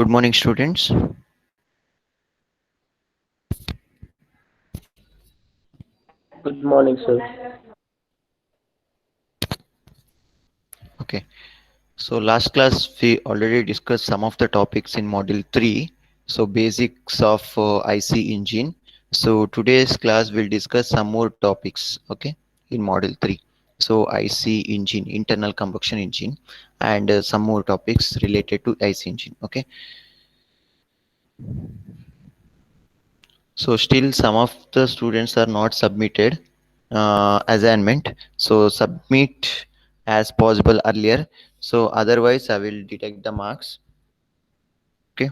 Good morning, students. Good morning, sir. Okay, so last class we already discussed some of the topics in module 3. So basics of IC engine. So today's class will discuss some more topics, okay, in module 3. So IC engine, internal combustion engine, and some more topics related to IC engine, okay. So still some of the students are not submitted assignment. So submit as possible earlier. So otherwise I will detect the marks. Okay.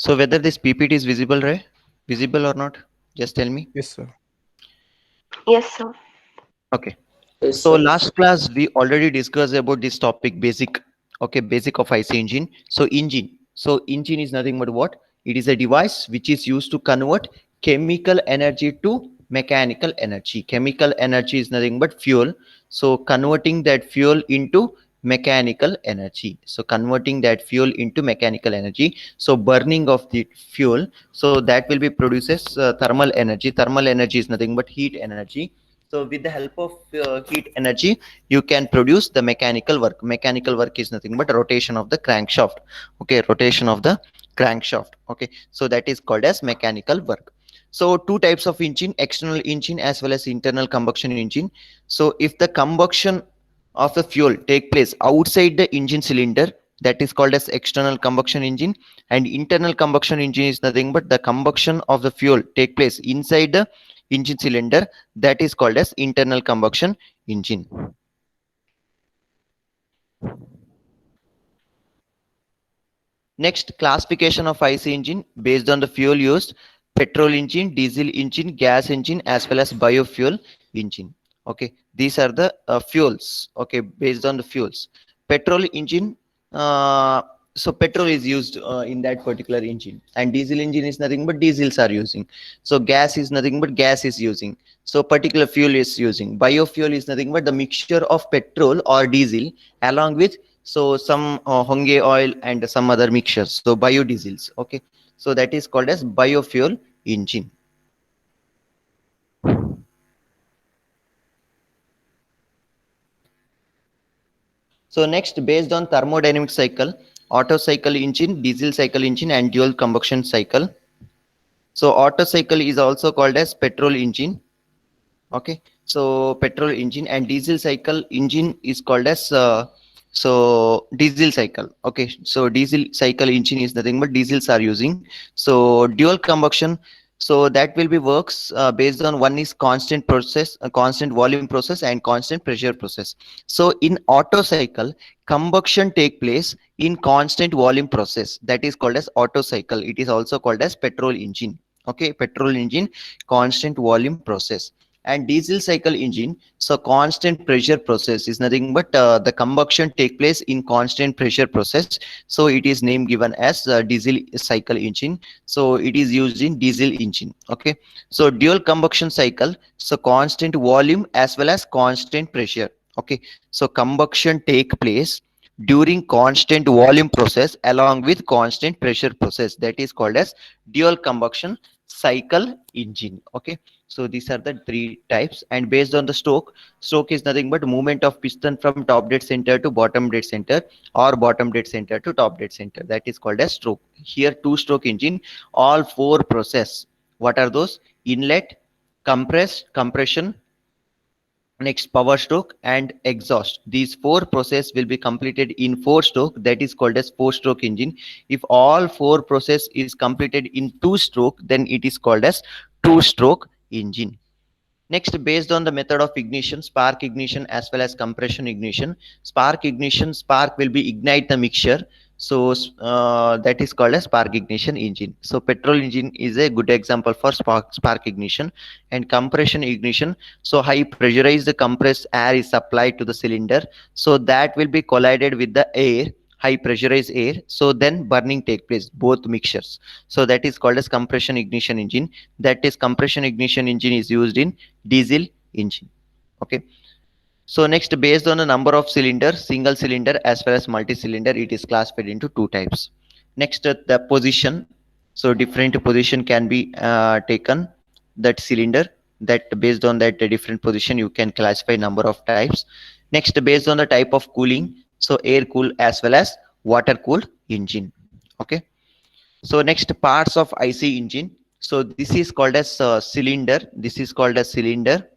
So whether this PPT is visible, right? Visible or not? Just tell me. Yes, sir. Yes, sir. Okay. Yes, So sir. last class we already discussed about this topic basic. Okay, basic of IC engine. So engine. So engine is nothing but what? It is a device which is used to convert chemical energy to mechanical energy. Chemical energy is nothing but fuel. So converting that fuel into mechanical energy. So converting that fuel into mechanical energy. So burning of the fuel. So that will be produces thermal energy. Thermal energy is nothing but heat energy. So with the help of heat energy, you can produce the mechanical work. Mechanical work is nothing but rotation of the crankshaft. Okay, rotation of the crankshaft. Okay, so that is called as mechanical work. So two types of engine, external engine as well as internal combustion engine. So if the combustion of the fuel take place outside the engine cylinder, that is called as external combustion engine, and internal combustion engine is nothing but the combustion of the fuel take place inside the engine cylinder, that is called as internal combustion engine. Next, classification of IC engine based on the fuel used: petrol engine, diesel engine, gas engine, as well as biofuel engine. Okay, these are the fuels. Okay, based on the fuels. Petrol engine. Uh, so petrol is used in that particular engine, and diesel engine is nothing but diesels are using. So gas is nothing but gas is using. So particular fuel is using. Biofuel is nothing but the mixture of petrol or diesel along with some honge oil and some other mixtures, so biodiesels. Okay, so that is called as biofuel engine. So next, based on thermodynamic cycle, Otto cycle engine, diesel cycle engine, and dual combustion cycle. So Otto cycle is also called as petrol engine. Okay, so petrol engine, and diesel cycle engine is called as diesel cycle. Okay, so diesel cycle engine is nothing but diesels are using. So dual combustion, so that will be works based on one is constant process, a constant volume process, and constant pressure process. So in Otto cycle, combustion take place in constant volume process, that is called as Otto cycle. It is also called as petrol engine. Okay, petrol engine, constant volume process. And diesel cycle engine, so constant pressure process is nothing but the combustion take place in constant pressure process. So it is name given as diesel cycle engine. So it is used in diesel engine. Okay, so dual combustion cycle, so constant volume as well as constant pressure. Okay, so combustion take place during constant volume process along with constant pressure process, that is called as dual combustion cycle engine. Okay, so these are the three types. And based on the stroke is nothing but movement of piston from top dead center to bottom dead center, or bottom dead center to top dead center, that is called as stroke. Here two stroke engine, all four process. What are those? Inlet, compression, next power stroke, and exhaust. These four process will be completed in four stroke, that is called as four stroke engine. If all four process is completed in two stroke, then it is called as two stroke engine. Next, based on the method of ignition, spark ignition as well as compression ignition. Spark ignition, spark will be ignite the mixture. So that is called a spark ignition engine. So petrol engine is a good example for spark ignition. And compression ignition, so high pressurized compressed air is supplied to the cylinder, so that will be collided with the air, high pressurized air, so then burning take place, both mixtures. So that is called as compression ignition engine. That is, compression ignition engine is used in diesel engine. Okay. So next, based on the number of cylinders, single cylinder as well as multi-cylinder, it is classified into two types. Next, the position. So different position can be taken, that cylinder, that based on that different position you can classify number of types. Next, based on the type of cooling, so air cool as well as water cooled engine. Okay. So next, parts of IC engine. So this is called as cylinder. This is called as cylinder.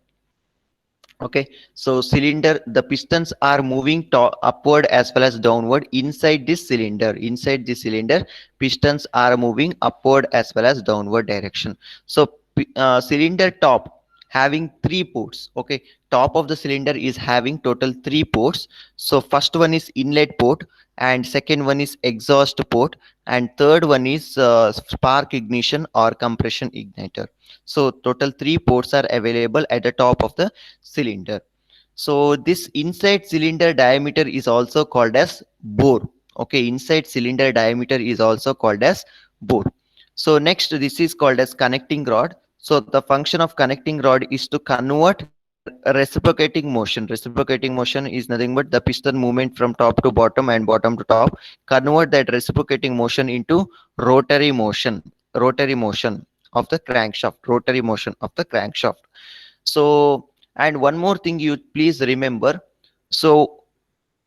Okay, so cylinder, the pistons are moving upward as well as downward inside this cylinder. Inside this cylinder, pistons are moving upward as well as downward direction. So cylinder top having three ports. Okay, top of the cylinder is having total three ports. So first one is inlet port, and second one is exhaust port, and third one is spark ignition or compression igniter. So total three ports are available at the top of the cylinder. So this inside cylinder diameter is also called as bore. Okay, inside cylinder diameter is also called as bore. So next, this is called as connecting rod. So the function of connecting rod is to convert reciprocating motion. Reciprocating motion is nothing but the piston movement from top to bottom and bottom to top. Convert that reciprocating motion into rotary motion. Rotary motion of the crankshaft. Rotary motion of the crankshaft. So, and one more thing you please remember. So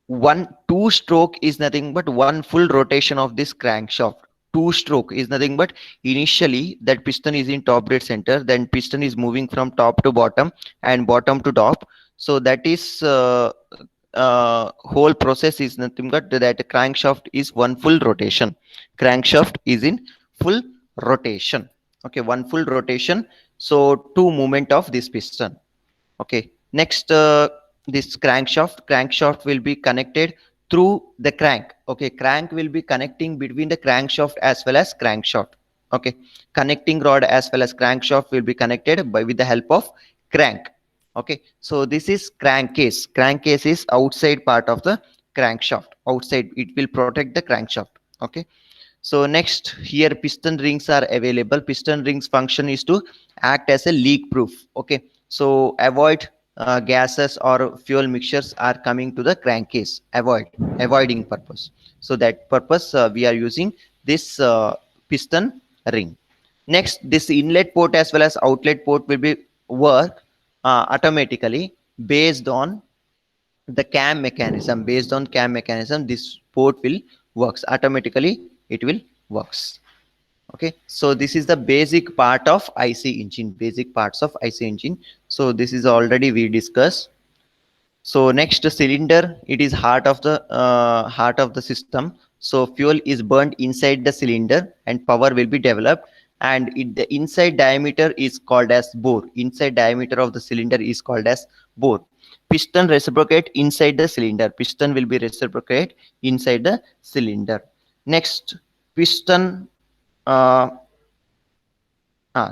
one two stroke is nothing but one full rotation of this crankshaft. Two stroke is nothing but initially that piston is in top dead center, then piston is moving from top to bottom and bottom to top. So that is whole process is nothing but that crankshaft is one full rotation. Crankshaft is in full rotation. Okay, one full rotation. So two movement of this piston. Okay, next, this crankshaft will be connected through the crank. Okay, crank will be connecting between the crankshaft as well as crankshaft. Okay, connecting rod as well as crankshaft will be connected by with the help of crank. Okay, so this is crankcase. Crankcase is outside part of the crankshaft. Outside, it will protect the crankshaft. Okay. So next, here piston rings are available. Piston rings function is to act as a leak proof. Okay, so avoid gases or fuel mixtures are coming to the crankcase. Avoiding purpose. So that purpose we are using this piston ring. Next, this inlet port as well as outlet port will be work automatically based on the cam mechanism. Based on cam mechanism, this port will works automatically. It will works. Okay, so this is the basic part of IC engine. Basic parts of IC engine. So this is already we discussed. So next, cylinder, it is heart of the system. So fuel is burnt inside the cylinder and power will be developed, and the inside diameter is called as bore. Inside diameter of the cylinder is called as bore. Piston reciprocate inside the cylinder. Piston will be reciprocate inside the cylinder. Next, piston.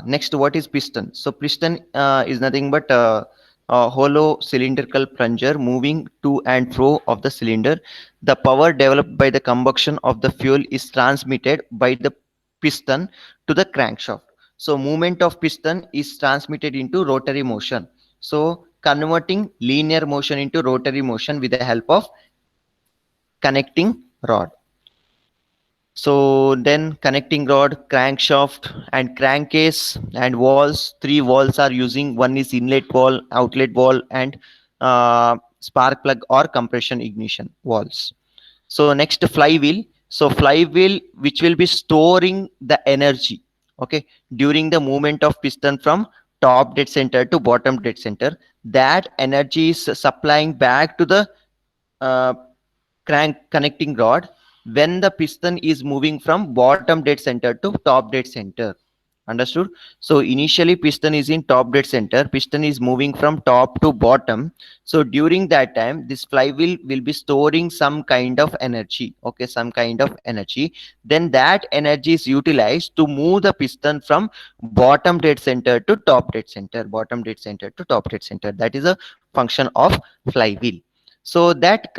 Next, what is piston? So piston is nothing but a hollow cylindrical plunger moving to and fro of the cylinder. The power developed by the combustion of the fuel is transmitted by the piston to the crankshaft. So movement of piston is transmitted into rotary motion. So converting linear motion into rotary motion with the help of connecting rod. So then connecting rod, crankshaft and crankcase and valves. Three valves are using. One is inlet valve, outlet valve, and spark plug or compression ignition valves. So next, flywheel. So flywheel, which will be storing the energy, okay, during the movement of piston from top dead center to bottom dead center. That energy is supplying back to the uh, crank connecting rod when the piston is moving from bottom dead center to top dead center. Understood? So initially piston is in top dead center, piston is moving from top to bottom. So during that time this flywheel will be storing some kind of energy, okay, some kind of energy. Then that energy is utilized to move the piston from bottom dead center to top dead center, bottom dead center to top dead center. That is a function of flywheel. So that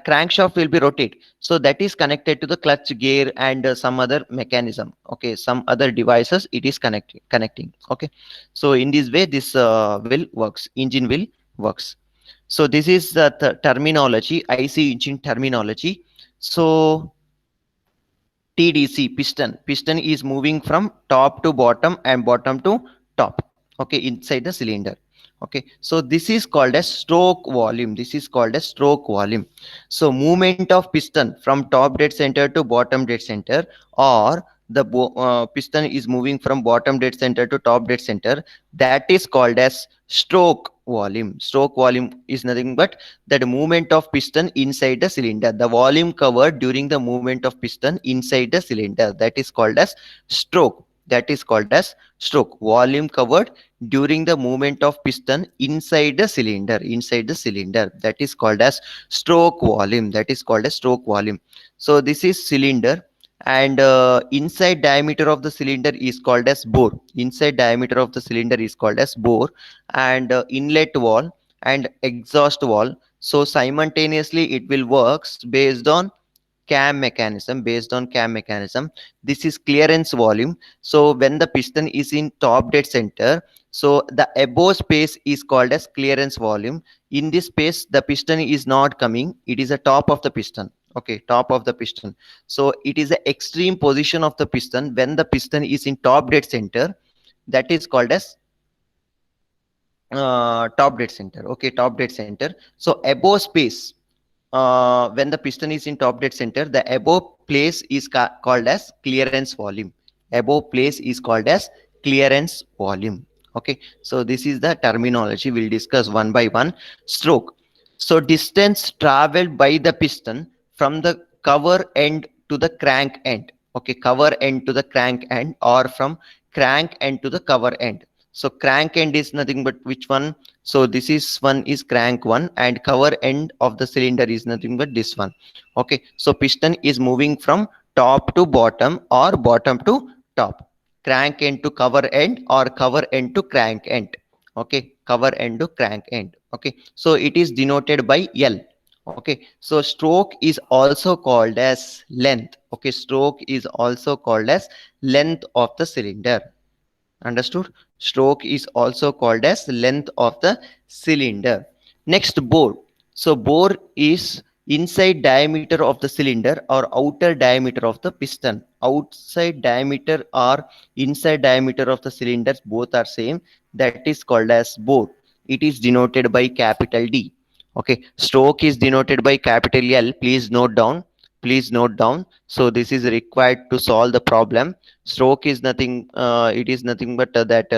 crankshaft will be rotate, so that is connected to the clutch gear and some other mechanism, okay, some other devices it is connecting, okay. So in this way this will works, engine will works. So this is the terminology, IC engine terminology. So TDC, piston is moving from top to bottom and bottom to top, okay, inside the cylinder, okay. So this is called as stroke volume, this is called as stroke volume. So movement of piston from top dead center to bottom dead center, or the piston is moving from bottom dead center to top dead center, that is called as stroke volume. Stroke volume is nothing but that movement of piston inside the cylinder, the volume covered during the movement of piston inside the cylinder, that is called as stroke. That is called as stroke, volume covered during the movement of piston inside the cylinder, inside the cylinder, that is called as stroke volume, that is called as stroke volume. So this is cylinder, and inside diameter of the cylinder is called as bore, inside diameter of the cylinder is called as bore, and inlet wall and exhaust wall. So simultaneously it will works based on cam mechanism, based on cam mechanism. This is clearance volume. So when the piston is in top dead center, so the above space is called as clearance volume. In this space the piston is not coming, it is a top of the piston, okay, top of the piston. So it is the extreme position of the piston when the piston is in top dead center, that is called as top dead center, okay, top dead center. So above space, when the piston is in top dead center, the above place is called as clearance volume, above place is called as clearance volume, okay. So this is the terminology, we'll discuss one by one. Stroke, so distance traveled by the piston from the cover end to the crank end, okay, cover end to the crank end, or from crank end to the cover end. So crank end is nothing but which one? So this is one is crank one, and cover end of the cylinder is nothing but this one, okay. So piston is moving from top to bottom or bottom to top, crank end to cover end or cover end to crank end, okay, cover end to crank end, okay. So it is denoted by L, okay. So stroke is also called as length, okay, stroke is also called as length of the cylinder. Understood? Stroke is also called as length of the cylinder. Next, bore. So bore is inside diameter of the cylinder or outer diameter of the piston. Outside diameter or inside diameter of the cylinders, both are same. That is called as bore. It is denoted by capital D. Okay, stroke is denoted by capital L. Please note down. Please note down. So this is required to solve the problem. Stroke is nothing, it is nothing but that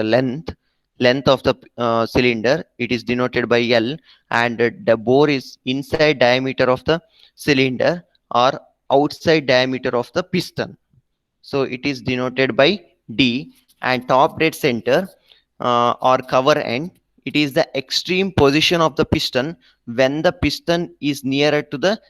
length of the cylinder, it is denoted by L, and the bore is inside diameter of the cylinder or outside diameter of the piston, so it is denoted by D. And top dead center or cover end, it is the extreme position of the piston when the piston is nearer to the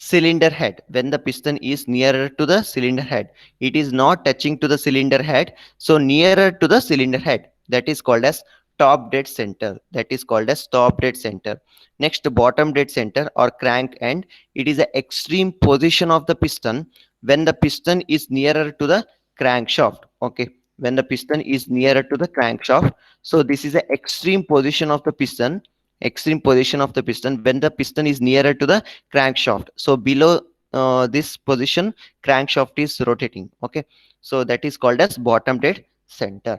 cylinder head, when the piston is nearer to the cylinder head, it is not touching to the cylinder head, so nearer to the cylinder head, that is called as top dead center, that is called as top dead center. Next, bottom dead center or crank end, it is the extreme position of the piston when the piston is nearer to the crankshaft, okay, when the piston is nearer to the crankshaft. So this is the extreme position of the piston, extreme position of the piston when the piston is nearer to the crankshaft. So below this position, crankshaft is rotating, okay. So that is called as bottom dead center.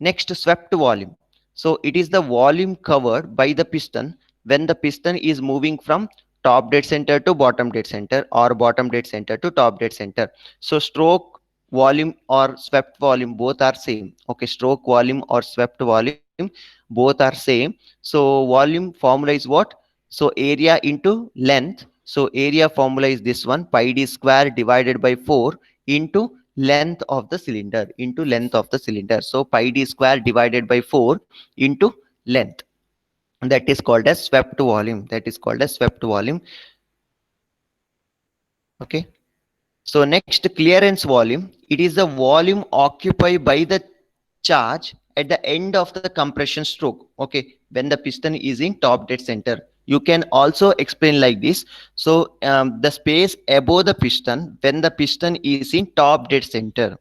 Next, swept volume. So it is the volume covered by the piston when the piston is moving from top dead center to bottom dead center or bottom dead center to top dead center. So stroke volume or swept volume, both are same, okay. Stroke volume or swept volume, both are same. So volume formula is what? So area into length. So area formula is this one, pi d square divided by 4 into length of the cylinder, into length of the cylinder. So pi d square divided by 4 into length. That is called as swept volume. That is called as swept volume. Okay. So next, clearance volume. It is the volume occupied by the charge at the end of the compression stroke. Okay, when the piston is in top dead center. You can also explain like this. So the space above the piston when the piston is in top dead center.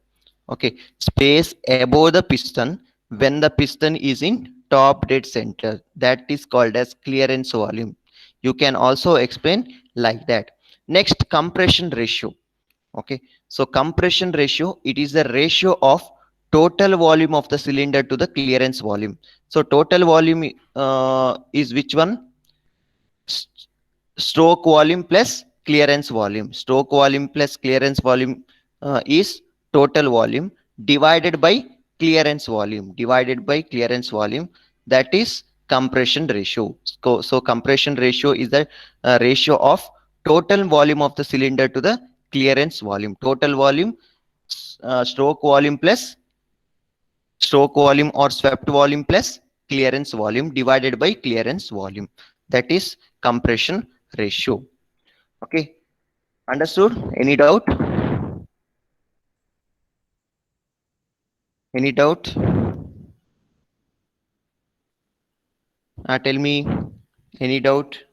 Okay, space above the piston when the piston is in top dead center. That is called as clearance volume. You can also explain like that. Next, compression ratio. Okay, so compression ratio, it is the ratio of total volume of the cylinder to the clearance volume. So total volume is which one? Stroke volume plus clearance volume. Stroke volume plus clearance volume is total volume divided by clearance volume, divided by clearance volume. That is compression ratio. So compression ratio is the ratio of total volume of the cylinder to the clearance volume. Total volume, stroke volume plus stroke volume or swept volume plus clearance volume divided by clearance volume. That is compression ratio. Okay, understood? Any doubt? Any doubt? Tell me, any doubt?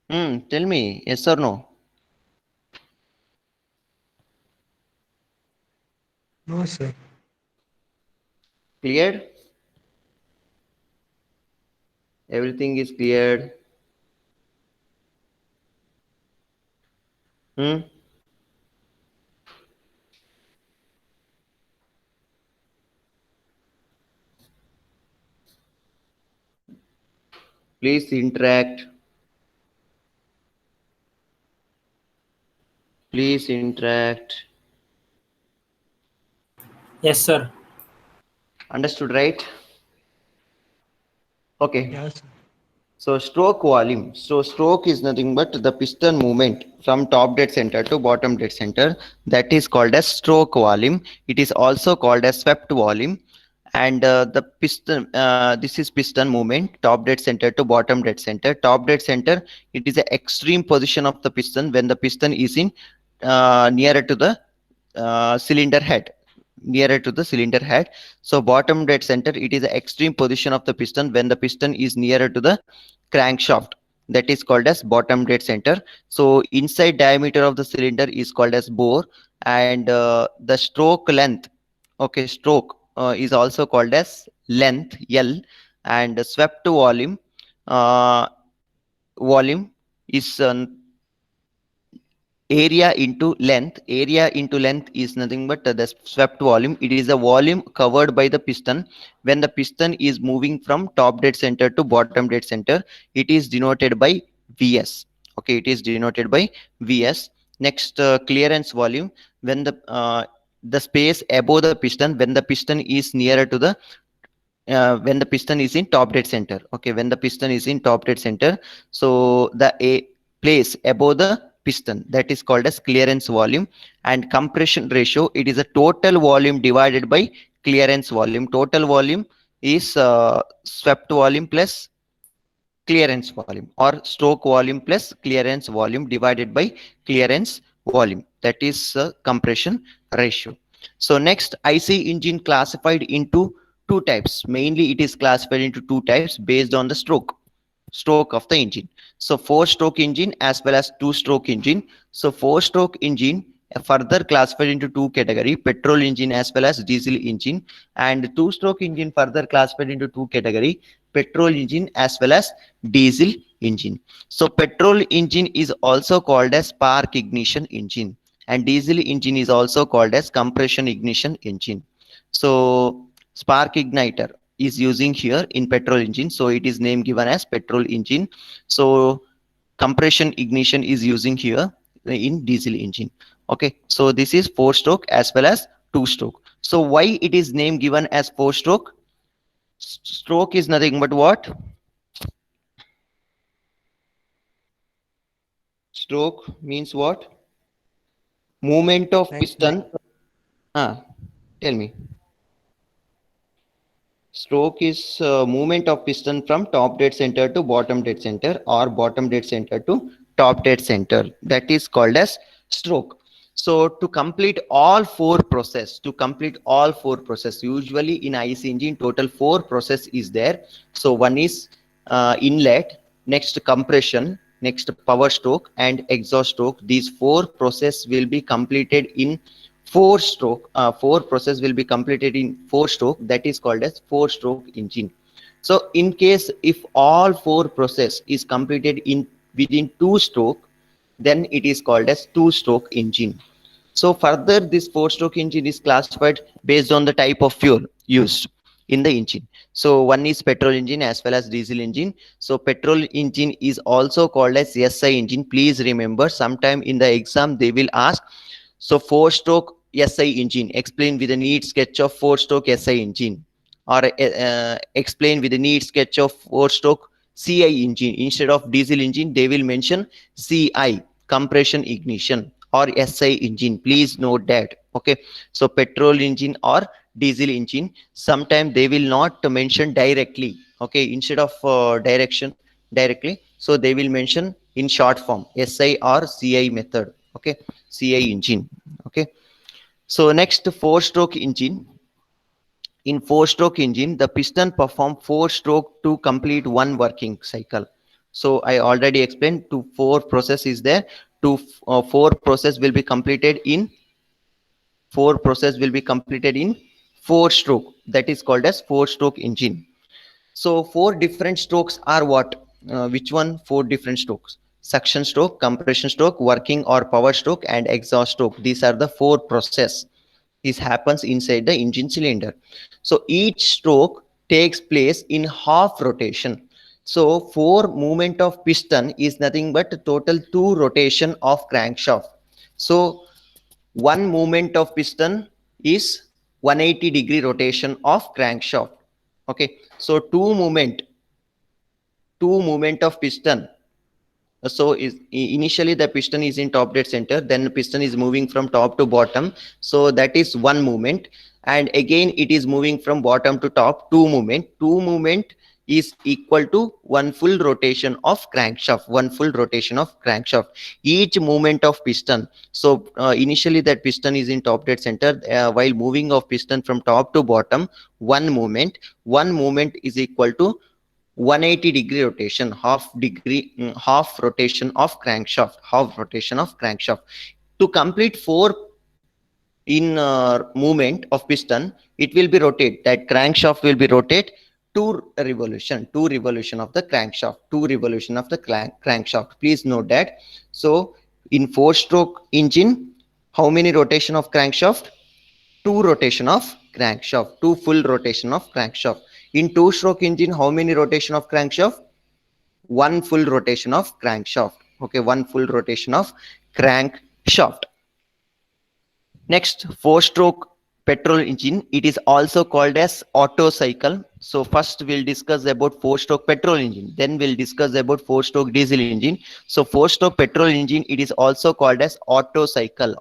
Tell me, yes or no? No, sir. Cleared? Everything is cleared. Hmm? Please interact. Please interact. Yes, sir. Understood, right? Okay. Yes. So stroke volume. So stroke is nothing but the piston movement from top dead center to bottom dead center. That is called as stroke volume. It is also called as swept volume. And the piston, this is piston movement, top dead center to bottom dead center. Top dead center, it is the extreme position of the piston when the piston is in nearer to the cylinder head, nearer to the cylinder head. So bottom dead center, it is the extreme position of the piston when the piston is nearer to the crankshaft. That is called as bottom dead center. So inside diameter of the cylinder is called as bore, and the stroke length, okay, stroke is also called as length, L, and the swept volume, uh, volume is area into length. Area into length is nothing but the swept volume. It is a volume covered by the piston when the piston is moving from top dead center to bottom dead center. It is denoted by Vs. Okay, it is denoted by Vs. Next, clearance volume, when the space above the piston when the piston is nearer to the when the piston is in top dead center. Okay, when the piston is in top dead center, so the a place above the piston, that is called as clearance volume. And compression ratio, it is a total volume divided by clearance volume. Total volume is swept volume plus clearance volume, or stroke volume plus clearance volume divided by clearance volume. That is compression ratio. So next, IC engine classified into two types. Mainly it is classified into two types based on the stroke of the engine. So four stroke engine as well as two stroke engine. So four stroke engine further classified into two category: petrol engine as well as diesel engine. And two stroke engine further classified into two category: petrol engine as well as diesel engine. So petrol engine is also called as spark ignition engine, and diesel engine is also called as compression ignition engine. So spark igniter is using here in petrol engine, so it is name given as petrol engine. So compression ignition is using here in diesel engine. Okay, so this is four stroke as well as two stroke. So why it is name given as four stroke? Stroke is nothing but what? Stroke means what? Movement of piston. Tell me. Stroke is movement of piston from top dead center to bottom dead center, or bottom dead center to top dead center. That is called as stroke. So to complete all four process, usually in IC engine, total 4 process is there. So one is inlet, next compression, next power stroke, and exhaust stroke. These 4 process will be completed in 4 process will be completed in 4 stroke. That is called as 4 stroke engine. So in case if all 4 process is completed in within 2 stroke, then it is called as 2 stroke engine. So further, this 4 stroke engine is classified based on the type of fuel used in the engine. So one is petrol engine as well as diesel engine. So petrol engine is also called as SI engine. Please remember, sometime in the exam they will ask, so 4 stroke SI engine, explain with a neat sketch of 4 stroke SI engine, or explain with a neat sketch of 4 stroke CI engine. Instead of diesel engine, they will mention CI, compression ignition, or SI engine. Please note that. Okay, so petrol engine or diesel engine, sometimes they will not mention directly. Okay, instead of directly, so they will mention in short form SI or CI method. Okay, CI engine. Okay, so next, 4 stroke engine. In 4 stroke engine, the piston perform 4 stroke to complete one working cycle. So I already explained 4 process is there. 4 process will be completed in 4 stroke. That is called as 4 stroke engine. So 4 different strokes are what? Which one? 4 different strokes: suction stroke, compression stroke, working or power stroke, and exhaust stroke. These are the 4 process. This happens inside the engine cylinder. So each stroke takes place in half rotation. So 4 movement of piston is nothing but total 2 rotation of crankshaft. So 1 movement of piston is 180-degree rotation of crankshaft. Okay, so 2 movement of piston. So initially the piston is in top dead center, then the piston is moving from top to bottom, so that is 1 movement, and again it is moving from bottom to top, 2 movement. 2 movement is equal to 1 full rotation of crankshaft. Each movement of piston, so initially that piston is in top dead center, while moving of piston from top to bottom, 1 movement is equal to 180-degree rotation, half rotation of crankshaft. To complete 4 in movement of piston, it will be rotate, that crankshaft will be rotate 2 revolution of the crankshaft. Please note that. So in 4 stroke engine, how many rotation of crankshaft? 2 rotation of crankshaft, 2 full rotation of crankshaft. In 2 stroke engine, how many rotation of crankshaft? 1 full rotation of crankshaft. Okay, 1 full rotation of crankshaft. Next, 4 stroke petrol engine, it is also called as Otto cycle. So first we'll discuss about 4 stroke petrol engine, then we'll discuss about 4 stroke diesel engine. So 4 stroke petrol engine, it is also called as Otto cycle.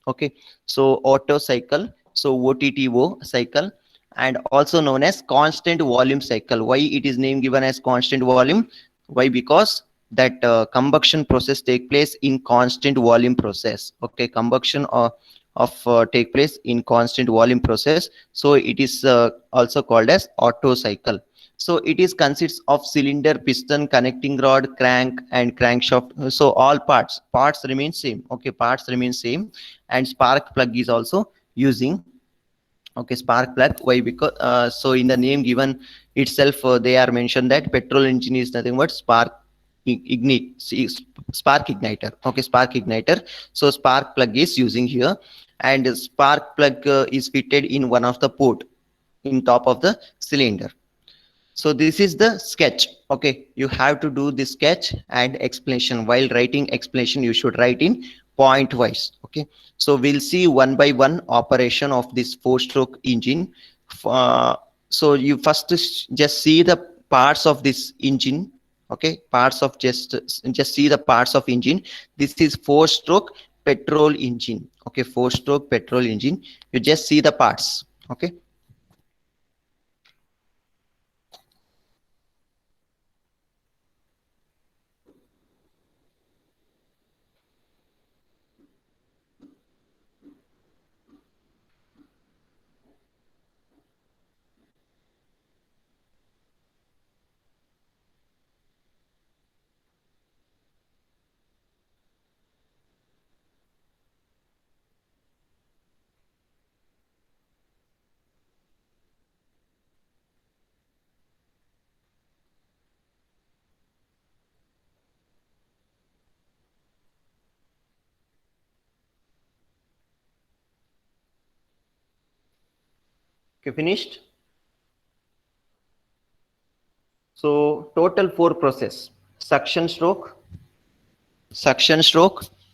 Okay, so Otto cycle, so OTTO cycle, and also known as constant volume cycle. Why it is name given as constant volume? Why? Because that combustion process take place in constant volume process. Okay, combustion take place in constant volume process, so it is also called as Otto cycle. So it is consists of cylinder, piston, connecting rod, crank, and crankshaft. So all parts remain same. Okay, parts remain same, and spark plug is also using. Okay, spark plug. Why? Because so in the name given itself, they are mentioned that petrol engine is nothing but spark igniter. Okay, spark igniter. So spark plug is using here, and spark plug is fitted in one of the port in top of the cylinder. So this is the sketch. Okay, you have to do this sketch and explanation. While writing explanation, you should write in point wise. Okay, so we'll see one by one operation of this 4 stroke engine. So you first just see the parts of this engine. Okay, parts of just see the parts of engine. This is 4-stroke petrol engine. Okay, 4-stroke petrol engine. You just see the parts. Okay. Okay, finished. So total 4 process: suction stroke,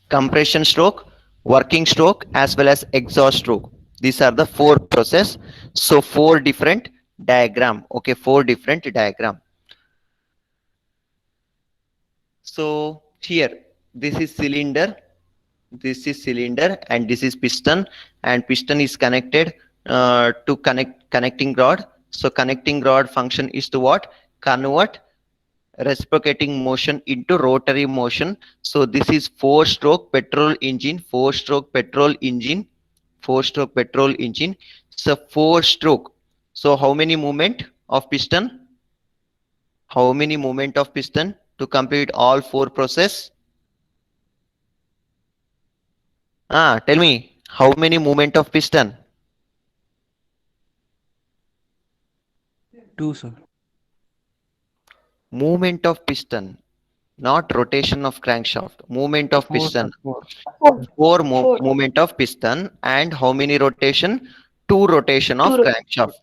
compression stroke, working stroke, as well as exhaust stroke. These are the 4 process. So 4 different diagram. Okay, 4 different diagram. So here, this is cylinder, and this is piston, and piston is connected to connecting rod. So connecting rod function is to what? Convert reciprocating motion into rotary motion. So this is 4-stroke petrol engine, 4-stroke petrol engine, 4-stroke petrol engine. So 4-stroke. So how many movement of piston? How many movement of piston to complete all 4 process? Tell me, how many movement of piston? 2, sir. Movement of piston, not rotation of crankshaft. Movement of 4, piston. sir. 4. 4. Movement of piston, and how many rotation? 2 rotation of Two. crankshaft.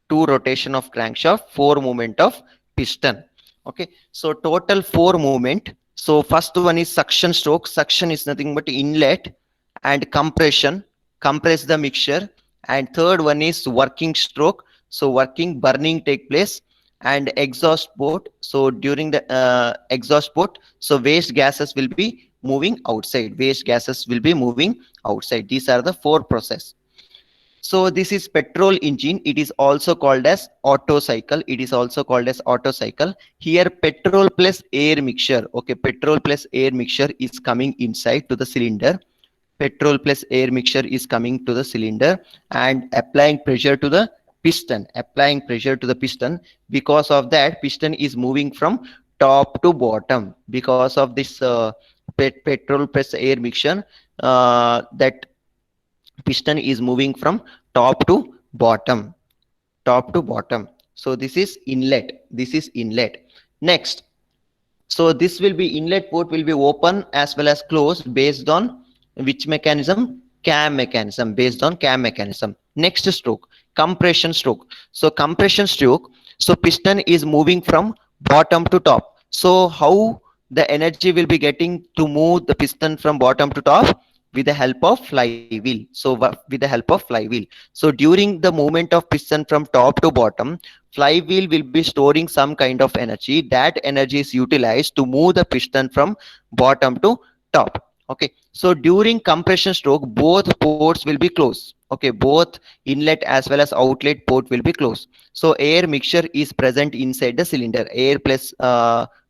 2 rotation of crankshaft, 4 movement of piston. Okay, so total 4 movement. So first one is suction stroke. Suction is nothing but inlet and compression, compress the mixture. And third one is working stroke. So working, burning take place. And exhaust port. So during the exhaust port, so waste gases will be moving outside. Waste gases will be moving outside. These are the 4 process. So this is petrol engine. It is also called as Otto cycle. It is also called as Otto cycle. Here petrol plus air mixture. Okay, petrol plus air mixture is coming inside to the cylinder. Petrol plus air mixture is coming to the cylinder and applying pressure to the piston. Applying pressure to the piston. Because of that, piston is moving from top to bottom. Because of this petrol plus air mixture, that piston is moving from top to bottom. So this is inlet. Next, so this will be inlet port will be open as well as closed based on which mechanism? Cam mechanism. Based on cam mechanism. Next stroke, compression stroke. So compression stroke, so piston is moving from bottom to top. So how the energy will be getting to move the piston from bottom to top? With the help of flywheel. So with the help of flywheel. So during the movement of piston from top to bottom, flywheel will be storing some kind of energy. That energy is utilized to move the piston from bottom to top. Okay, so during compression stroke, both ports will be closed. Okay, both inlet as well as outlet port will be closed. So air mixture is present inside the cylinder. Air plus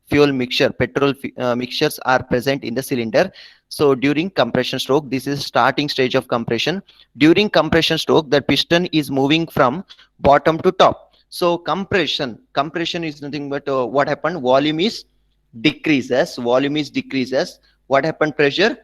fuel mixture, petrol mixtures are present in the cylinder. So during compression stroke, this is starting stage of compression. During compression stroke, the piston is moving from bottom to top. So compression is nothing but what happened? Volume is decreases. What happened? Pressure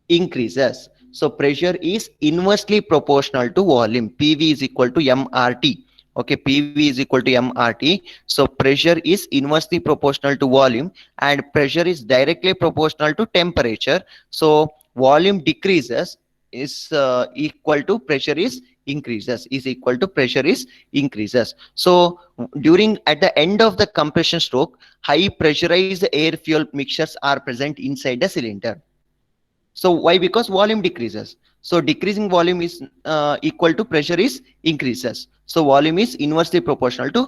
increases. So pressure is inversely proportional to volume. PV is equal to MRT. Okay, PV is equal to MRT. So pressure is inversely proportional to volume, and pressure is directly proportional to temperature. So volume decreases is equal to pressure is increases. So during at the end of the compression stroke, high pressurized air fuel mixtures are present inside the cylinder. So why? Because volume decreases. So decreasing volume is equal to pressure is increases. So volume is inversely proportional to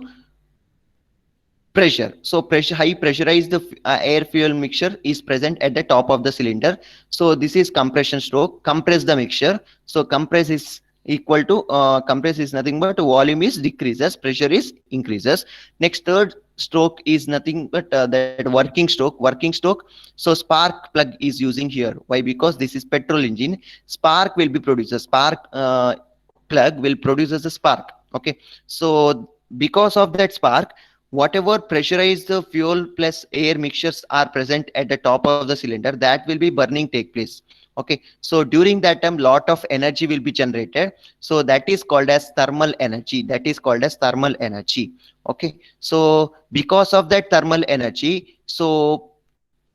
pressure. So pressure, high pressurized air fuel mixture is present at the top of the cylinder. So this is compression stroke. Compress the mixture. So compress is equal to compress is nothing but volume is decreases, pressure is increases. Next, third stroke is nothing but that working stroke. Working stroke. So spark plug is using here. Why? Because this is petrol engine. Spark will be produced. A spark plug will produce as a spark. Okay. So because of that spark, whatever pressurized fuel plus air mixtures are present at the top of the cylinder, that will be burning take place. Okay, so during that time lot of energy will be generated, so that is called as thermal energy. That is called as thermal energy. Okay, so because of that thermal energy, so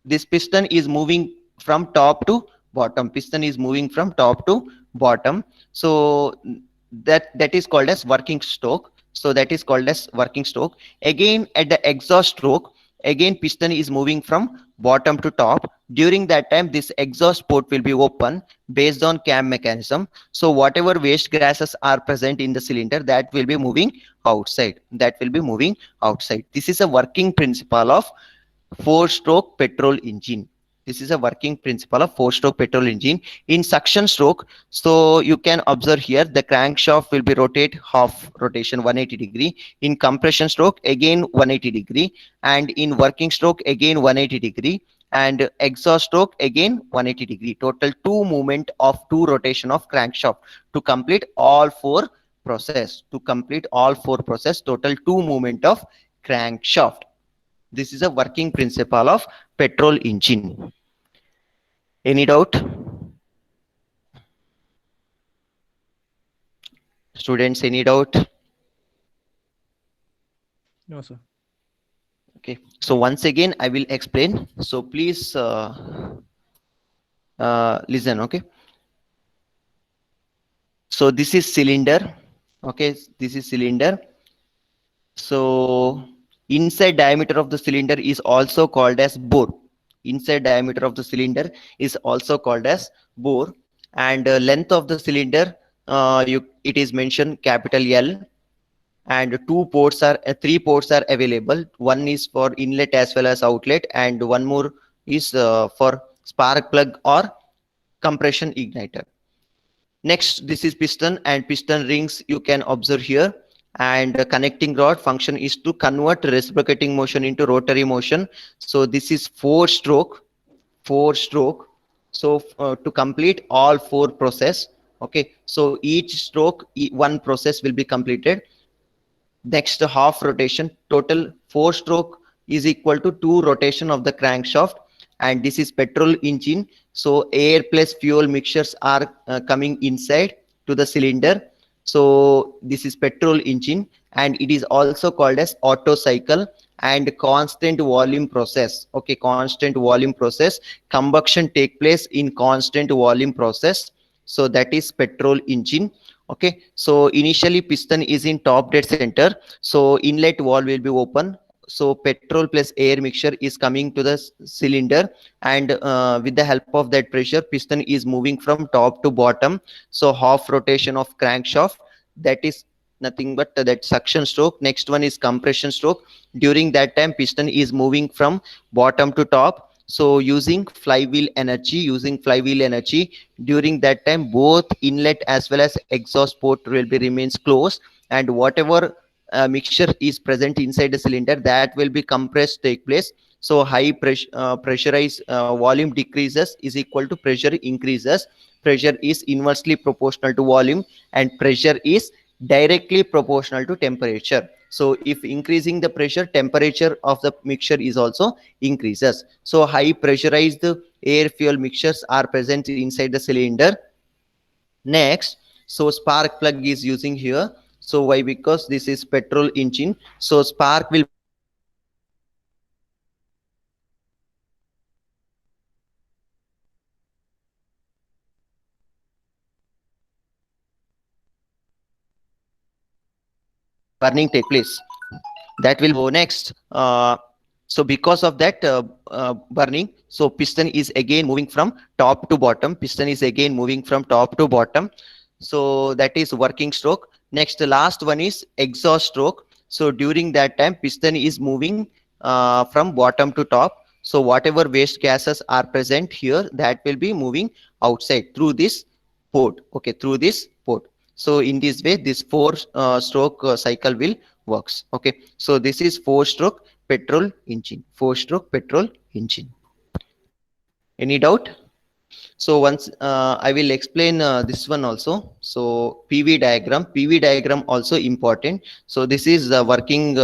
this piston is moving from top to bottom. Piston is moving from top to bottom. So that is called as working stroke. So that is called as working stroke. Again, at the exhaust stroke, again piston is moving from bottom to top. During that time, this exhaust port will be open based on cam mechanism. So whatever waste gases are present in the cylinder, that will be moving outside. That will be moving outside. This is a working principle of 4-stroke petrol engine. This is a working principle of 4-stroke petrol engine. In suction stroke, so you can observe here the crankshaft will be rotate half rotation 180 degree. In compression stroke, again 180 degree, and in working stroke again 180 degree, and exhaust stroke again 180 degree. Total 2 movement of 2 rotation of crankshaft to complete all 4 process. To complete all 4 process, total 2 movement of crankshaft. This is a working principle of petrol engine. Any doubt? Students, any doubt? No, sir. Okay, so once again I will explain, so please listen. Okay, so this is cylinder. Okay, this is cylinder. So inside diameter of the cylinder is also called as bore. Inside diameter of the cylinder is also called as bore, and length of the cylinder, it is mentioned capital L, and 3 ports are available. One is for inlet as well as outlet, and one more is for spark plug or compression igniter. Next, this is piston and piston rings you can observe here, and connecting rod function is to convert reciprocating motion into rotary motion. So this is 4-stroke. So to complete all 4 process. Okay, so each stroke, one process will be completed. Next, half rotation, total 4-stroke is equal to 2 rotation of the crankshaft, and this is petrol engine. So air plus fuel mixtures are coming inside to the cylinder. So this is petrol engine, and it is also called as Otto cycle and constant volume process. Okay, constant volume process. Combustion take place in constant volume process. So that is petrol engine. Okay, so initially piston is in top dead center, so inlet valve will be open. So petrol plus air mixture is coming to the cylinder, and with the help of that pressure, piston is moving from top to bottom. So half rotation of crankshaft, that is nothing but that suction stroke. Next one is compression stroke. During that time, piston is moving from bottom to top. So using flywheel energy, during that time, both inlet as well as exhaust port will be remains closed, and whatever mixture is present inside the cylinder, that will be compressed take place. So high pressure pressurized volume decreases is equal to pressure increases. Pressure is inversely proportional to volume, and pressure is directly proportional to temperature. So if increasing the pressure, temperature of the mixture is also increases. So high pressurized air fuel mixtures are present inside the cylinder. Next, so spark plug is using here. So why? Because this is petrol engine, so spark will burning take place. That will go next. So because of that burning, so piston is again moving from top to bottom. So that is working stroke. Next, the last one is exhaust stroke. So during that time, piston is moving from bottom to top. So whatever waste gases are present here, that will be moving outside through this port. Okay, through this port. So in this way, this four-stroke cycle will works. Okay, so this is four-stroke petrol engine. Four-stroke petrol engine. Any doubt? So once I will explain this one also. So PV diagram. PV diagram also important. So this is the working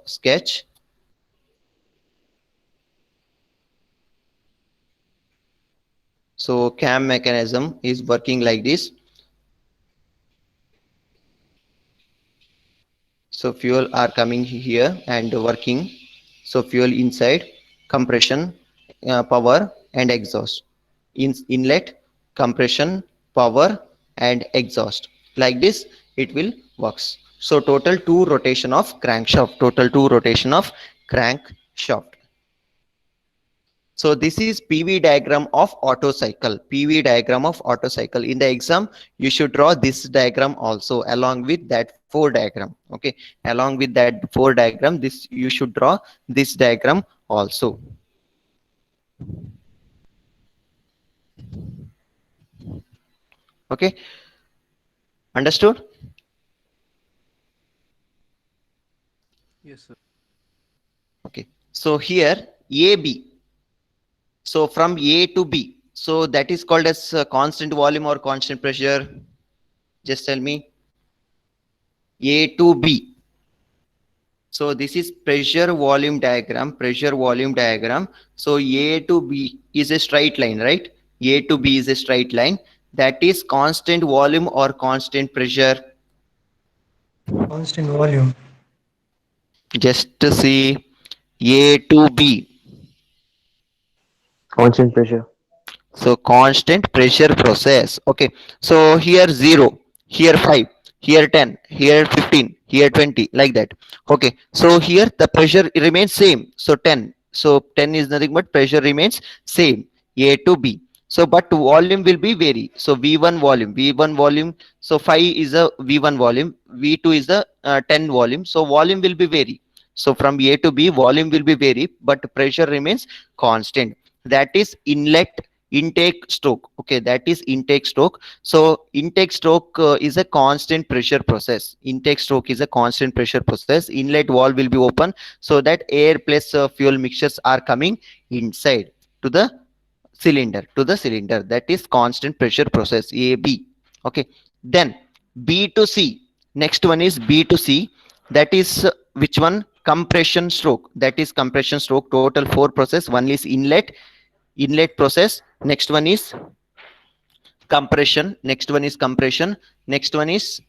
sketch. So cam mechanism is working like this. So fuel are coming here and working. So fuel inside, compression, power and exhaust. Inlet, compression, power and exhaust. Like this it will works. So total 2 rotation of crankshaft. Total 2 rotation of crankshaft. So this is PV diagram of Otto cycle. PV diagram of Otto cycle. In the exam, you should draw this diagram also along with that 4 diagram. Okay, along with that 4 diagram, this you should draw this diagram also. Okay, understood? Yes, sir. Okay, so here AB. So from A to B. So that is called as constant volume or constant pressure. Just tell me. A to B. So this is pressure volume diagram. Pressure volume diagram. So A to B is a straight line, right? A to B is a straight line. That is constant volume or constant pressure. Constant volume. Just to see A to B. Constant pressure. So constant pressure process. Okay. So here 0, here 5, here 10, here 15, here 20, like that. Okay. So here the pressure remains same. So 10. So 10 is nothing but pressure remains same. A to B. So but volume will be vary. So V1 volume, V1 volume. So 5 is a V1 volume. V2 is a 10 volume. So volume will be vary. So from A to B, volume will be vary, but pressure remains constant. That is inlet intake stroke. Okay, that is intake stroke. So intake stroke is a constant pressure process. Intake stroke is a constant pressure process. Inlet valve will be open so that air plus fuel mixtures are coming inside to the cylinder. That is constant pressure process, AB. Okay, then B to C. Next one is B to C. That is which one? Compression stroke. That is compression stroke. Total 4 process. One is inlet process. Next one is compression. Next one is compression. Next one is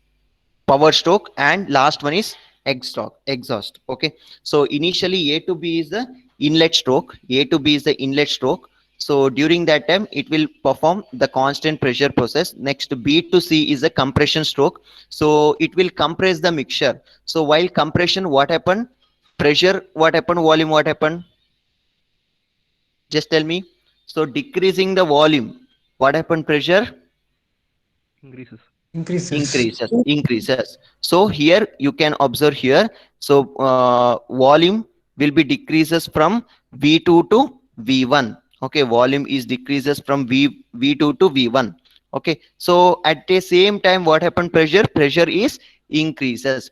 power stroke, and last one is exhaust. Okay, so initially A to B is the inlet stroke. A to B is the inlet stroke. So during that time it will perform the constant pressure process. Next B to C is a compression stroke. So it will compress the mixture. So while compression, what happened? Pressure what happened? Volume what happened? Just tell me. So decreasing the volume, what happened? Pressure Increases. increases. So here you can observe here. So volume will be decreases from V2 to V1. Okay, volume is decreases from V2 to V1. Okay, so at the same time what happened? Pressure is increases.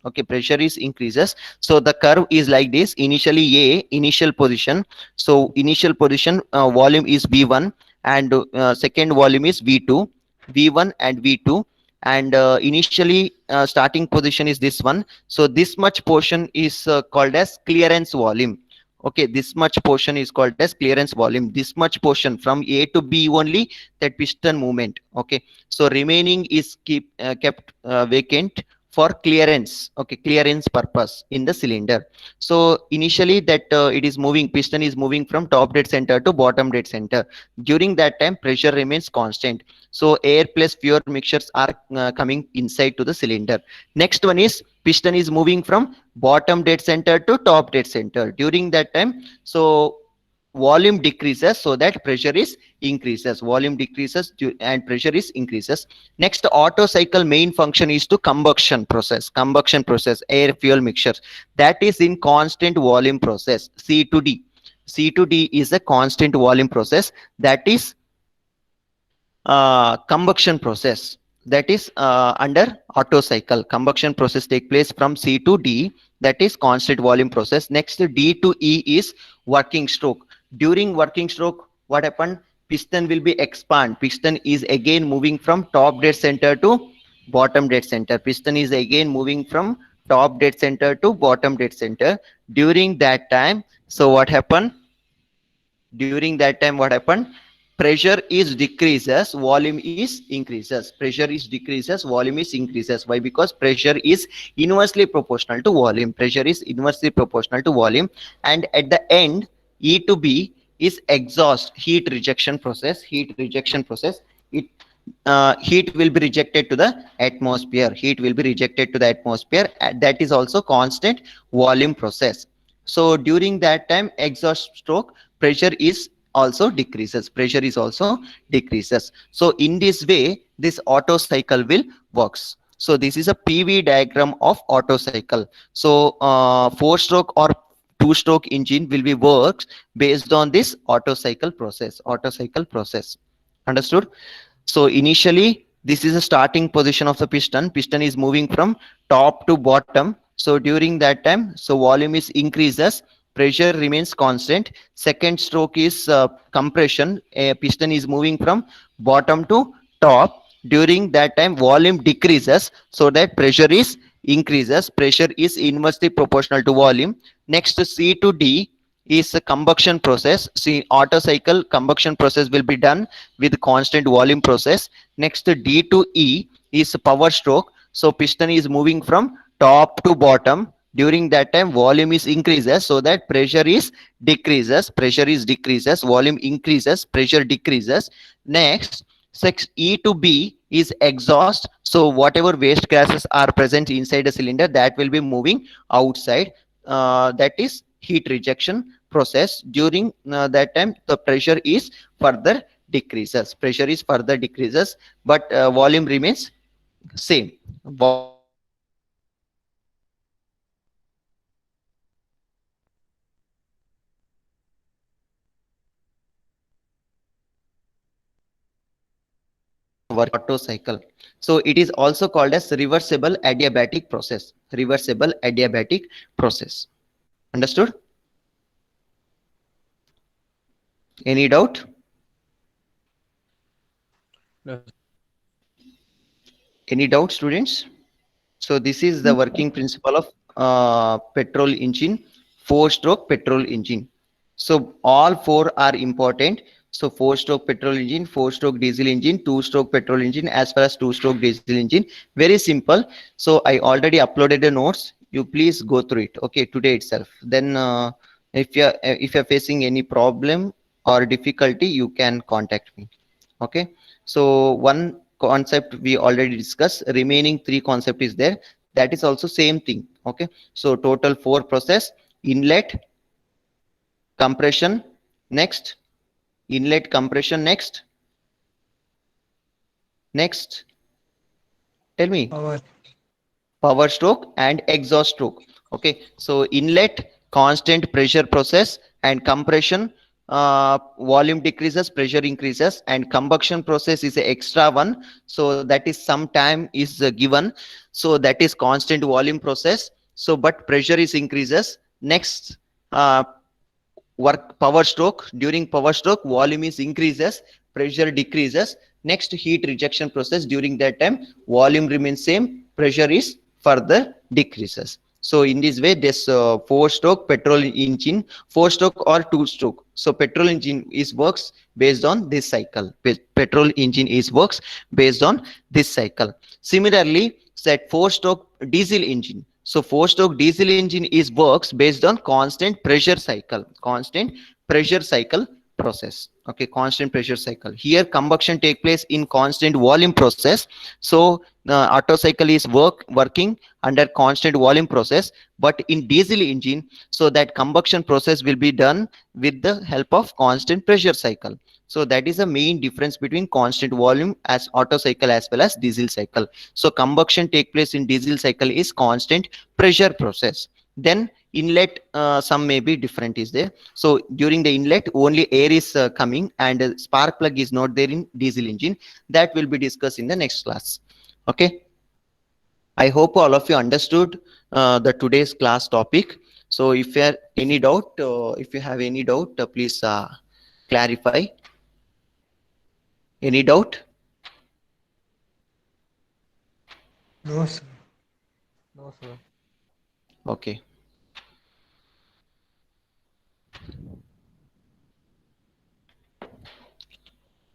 Okay, pressure is increases. So the curve is like this. Initially A, initial position. So initial position volume is V1, and second volume is V2, V1 and V2, and initially starting position is this one. So this much portion is called as clearance volume. Okay, this much portion is called as clearance volume. This much portion from A to B only, that piston movement. Okay, so remaining is kept vacant for clearance. Okay, clearance purpose in the cylinder. So initially that it is moving, piston is moving from top dead center to bottom dead center. During that time pressure remains constant. So air plus fuel mixtures are coming inside to the cylinder. Next one is piston is moving from bottom dead center to top dead center. During that time, so volume decreases, so that pressure is increases. Volume decreases and pressure is increases. Next, Otto cycle main function is to combustion process, air fuel mixture, that is in constant volume process. C to D, C to D is a constant volume process, that is combustion process, that is under Otto cycle. Combustion process take place from C to D, that is constant volume process. Next, D to E is working stroke. During working stroke, what happened? Piston will be expand. Piston is again moving from top dead center to bottom dead center. Piston is again moving from top dead center to bottom dead center. During that time, so what happened? During that time, what happened? Pressure is decreases, volume is increases. Pressure is decreases, volume is increases. Why? Because pressure is inversely proportional to volume. Pressure is inversely proportional to volume. And at the end, E to B is exhaust, heat rejection process. Heat rejection process. It heat will be rejected to the atmosphere. Heat will be rejected to the atmosphere. That is also constant volume process. So during that time, exhaust stroke, pressure is also decreases. Pressure is also decreases. So in this way, this Otto cycle will works. So this is a PV diagram of Otto cycle. So 4-stroke or 2-stroke engine will be works based on this Otto cycle process. Otto cycle process. Understood? So initially, this is a starting position of the piston. Piston is moving from top to bottom. So during that time, so volume is increases, pressure remains constant. Second stroke is compression. A piston is moving from bottom to top. During that time, volume decreases, so that pressure is increases. Pressure is inversely proportional to volume. Next, C to D is a combustion process. See, Otto cycle combustion process will be done with constant volume process. Next, D to E is power stroke. So piston is moving from top to bottom. During that time, volume is increases, so that pressure is decreases. Pressure is decreases, volume increases, pressure decreases. Next, E to B is exhaust. So whatever waste gases are present inside the cylinder, that will be moving outside. That is heat rejection process. During that time, the pressure is further decreases. Pressure is further decreases, but volume remains same. Otto cycle. So it is also called as reversible adiabatic process. Reversible adiabatic process. Understood? Any doubt? No. Any doubt, students? So this is the working principle of petrol engine, 4-stroke petrol engine. So all 4 are important. So 4-stroke petrol engine, 4-stroke diesel engine, 2-stroke petrol engine, as well as 2-stroke diesel engine. Very simple. So I already uploaded the notes. You please go through it. Okay, today itself. Then if you're facing any problem or difficulty, you can contact me. Okay. So one concept we already discussed. Remaining 3 concept is there. That is also same thing. Okay. So total 4 process: inlet, compression, next inlet, compression, next tell me. Power stroke and exhaust stroke. Okay, so inlet, constant pressure process, and compression, volume decreases, pressure increases, and combustion process is a extra one. So that is some time is given. So that is constant volume process. So but pressure is increases. Next, work power stroke. During power stroke, volume is increases, pressure decreases. Next, heat rejection process. During that time, volume remains same, pressure is further decreases. So in this way, this 4-stroke petrol engine, 4-stroke or 2-stroke. So petrol engine is works based on this cycle. Petrol engine is works based on this cycle. Similarly, set 4-stroke diesel engine. So 4-stroke diesel engine is works based on constant pressure cycle. Constant pressure cycle process. Okay, constant pressure cycle. Here combustion take place in constant volume process. So the Otto cycle is working under constant volume process, but in diesel engine, so that combustion process will be done with the help of constant pressure cycle. So that is the main difference between constant volume as Otto cycle as well as diesel cycle. So combustion take place in diesel cycle is constant pressure process. Then inlet, some may be different is there. So during the inlet only air is coming, and spark plug is not there in diesel engine. That will be discussed in the next class. Okay, I hope all of you understood the today's class topic. So if you have any doubt, please clarify. Any doubt? No, sir. No, sir. Okay.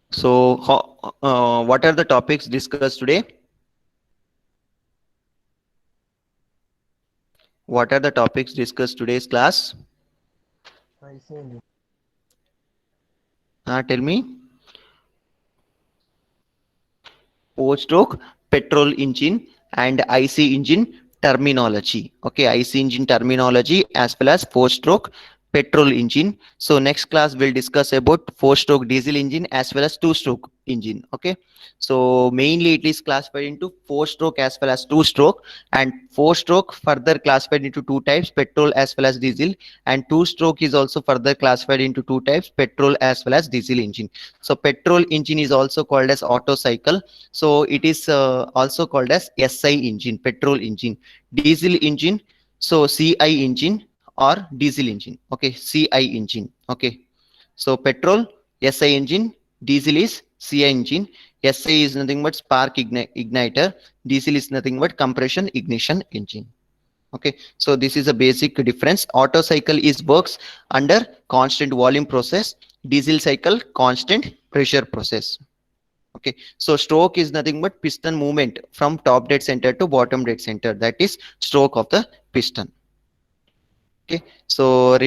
So what are the topics discussed today? What are the topics discussed today's class? I see you. Tell me. Four-stroke petrol engine and IC engine terminology. Okay, IC engine terminology as well as four-stroke petrol engine. So next class we'll discuss about four-stroke diesel engine as well as two-stroke engine. Okay, so mainly it is classified into four-stroke as well as two-stroke, and four-stroke further classified into two types, petrol as well as diesel, and two-stroke is also further classified into two types, petrol as well as diesel engine. So petrol engine is also called as Otto cycle. So it is also called as SI engine, petrol engine. Diesel engine, so CI engine or diesel engine. Okay, CI engine. Okay, so petrol SI engine, diesel is CI engine. SI is nothing but spark igniter. Diesel is nothing but compression ignition engine. Okay, so this is a basic difference. Otto cycle is works under constant volume process. Diesel cycle constant pressure process. Okay, so stroke is nothing but piston movement from top dead center to bottom dead center. That is stroke of the piston. Okay, so